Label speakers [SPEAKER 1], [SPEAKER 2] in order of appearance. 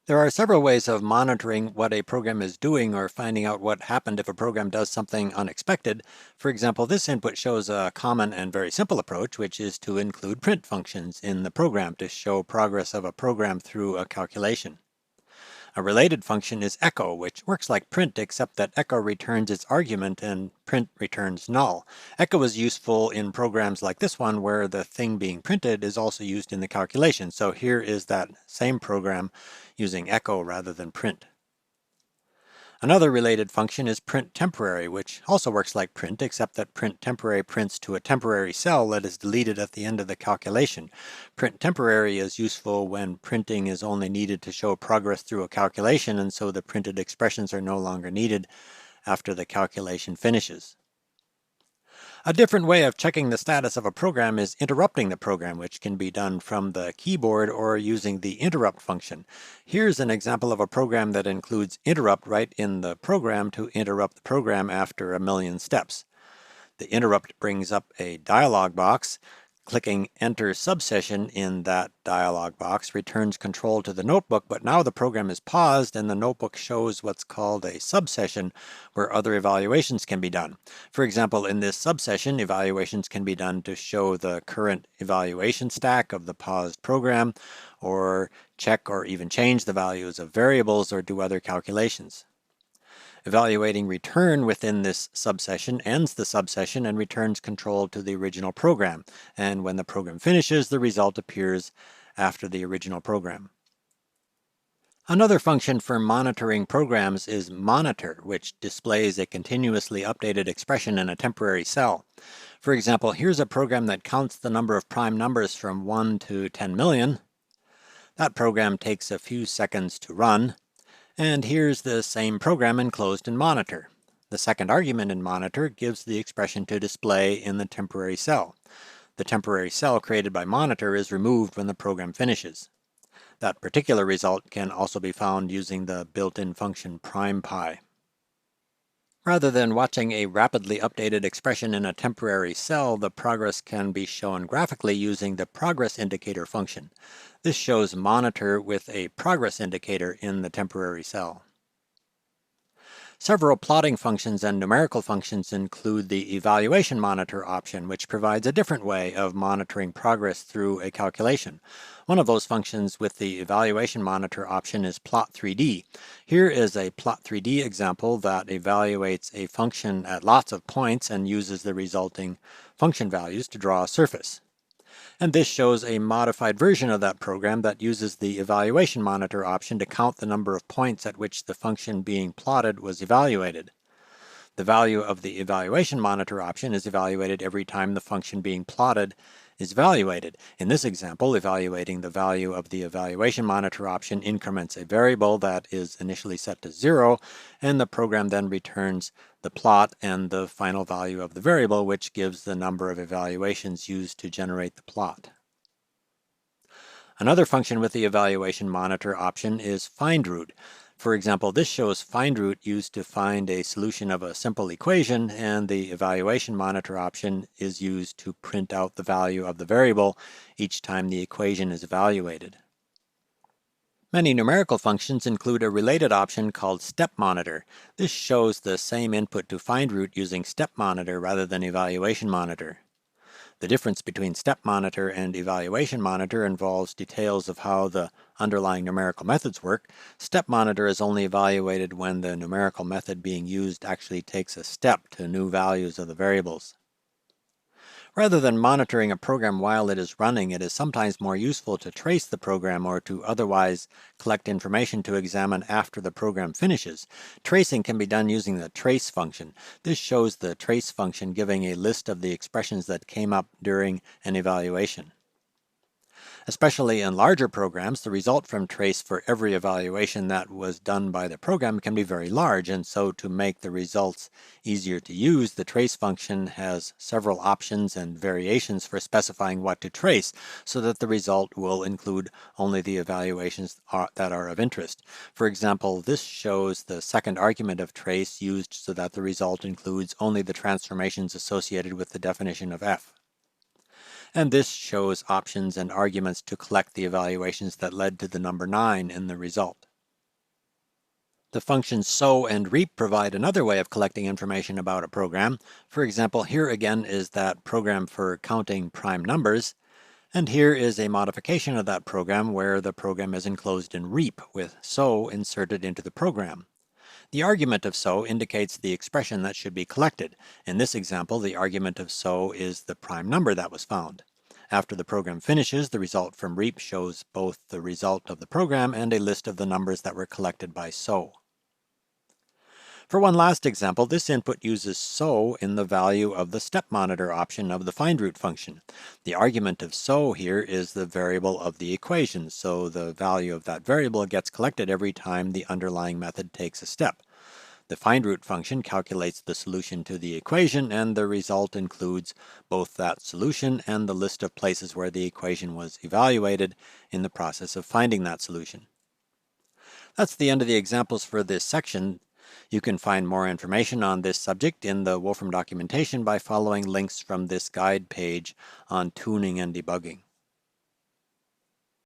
[SPEAKER 1] There are several ways of monitoring what a program is doing or finding out what happened if a program does something unexpected. For example, this input shows a common and very simple approach, which is to include print functions in the program to show progress of a program through a calculation. A related function is echo, which works like print except that echo returns its argument and print returns null. Echo is useful in programs like this one where the thing being printed is also used in the calculation. So here is that same program using echo rather than print. Another related function is print temporary, which also works like print, except that print temporary prints to a temporary cell that is deleted at the end of the calculation. Print temporary is useful when printing is only needed to show progress through a calculation, and so the printed expressions are no longer needed after the calculation finishes. A different way of checking the status of a program is interrupting the program, which can be done from the keyboard or using the interrupt function. Here's an example of a program that includes interrupt right in the program to interrupt the program after a million steps. The interrupt brings up a dialog box. Clicking Enter Subsession in that dialog box returns control to the notebook, but now the program is paused and the notebook shows what's called a subsession where other evaluations can be done. For example, in this subsession, evaluations can be done to show the current evaluation stack of the paused program, or check or even change the values of variables or do other calculations. Evaluating return within this subsession ends the subsession and returns control to the original program. And when the program finishes, the result appears after the original program. Another function for monitoring programs is monitor, which displays a continuously updated expression in a temporary cell. For example, here's a program that counts the number of prime numbers from 1 to 10 million. That program takes a few seconds to run. And here's the same program enclosed in monitor. The second argument in monitor gives the expression to display in the temporary cell. The temporary cell created by monitor is removed when the program finishes. That particular result can also be found using the built-in function primePy. Rather than watching a rapidly updated expression in a temporary cell, the progress can be shown graphically using the progress indicator function. This shows monitor with a progress indicator in the temporary cell. Several plotting functions and numerical functions include the evaluation monitor option, which provides a different way of monitoring progress through a calculation. One of those functions with the evaluation monitor option is plot3d. Here is a plot3d example that evaluates a function at lots of points and uses the resulting function values to draw a surface. And this shows a modified version of that program that uses the evaluation monitor option to count the number of points at which the function being plotted was evaluated. The value of the evaluation monitor option is evaluated every time the function being plotted is evaluated. In this example, evaluating the value of the evaluation monitor option increments a variable that is initially set to 0, and the program then returns the plot and the final value of the variable, which gives the number of evaluations used to generate the plot. Another function with the evaluation monitor option is findRoot. For example, this shows findRoot used to find a solution of a simple equation, and the evaluation monitor option is used to print out the value of the variable each time the equation is evaluated. Many numerical functions include a related option called stepMonitor. This shows the same input to findRoot using stepMonitor rather than evaluation monitor. The difference between stepMonitor and evaluation monitor involves details of how the underlying numerical methods work. StepMonitor is only evaluated when the numerical method being used actually takes a step to new values of the variables. Rather than monitoring a program while it is running, it is sometimes more useful to trace the program or to otherwise collect information to examine after the program finishes. Tracing can be done using the trace function. This shows the trace function giving a list of the expressions that came up during an evaluation. Especially in larger programs, the result from trace for every evaluation that was done by the program can be very large, and so to make the results easier to use, the trace function has several options and variations for specifying what to trace so that the result will include only the evaluations that are of interest. For example, this shows the second argument of trace used so that the result includes only the transformations associated with the definition of f. And this shows options and arguments to collect the evaluations that led to the number 9 in the result. The functions so and reap provide another way of collecting information about a program. For example, here again is that program for counting prime numbers, and here is a modification of that program where the program is enclosed in reap with so inserted into the program. The argument of so indicates the expression that should be collected. In this example, the argument of so is the prime number that was found. After the program finishes, the result from reap shows both the result of the program and a list of the numbers that were collected by so. For one last example, this input uses so in the value of the step monitor option of the findRoot function. The argument of so here is the variable of the equation, so the value of that variable gets collected every time the underlying method takes a step. The findRoot function calculates the solution to the equation, and the result includes both that solution and the list of places where the equation was evaluated in the process of finding that solution. That's the end of the examples for this section. You can find more information on this subject in the Wolfram documentation by following links from this guide page on tuning and debugging.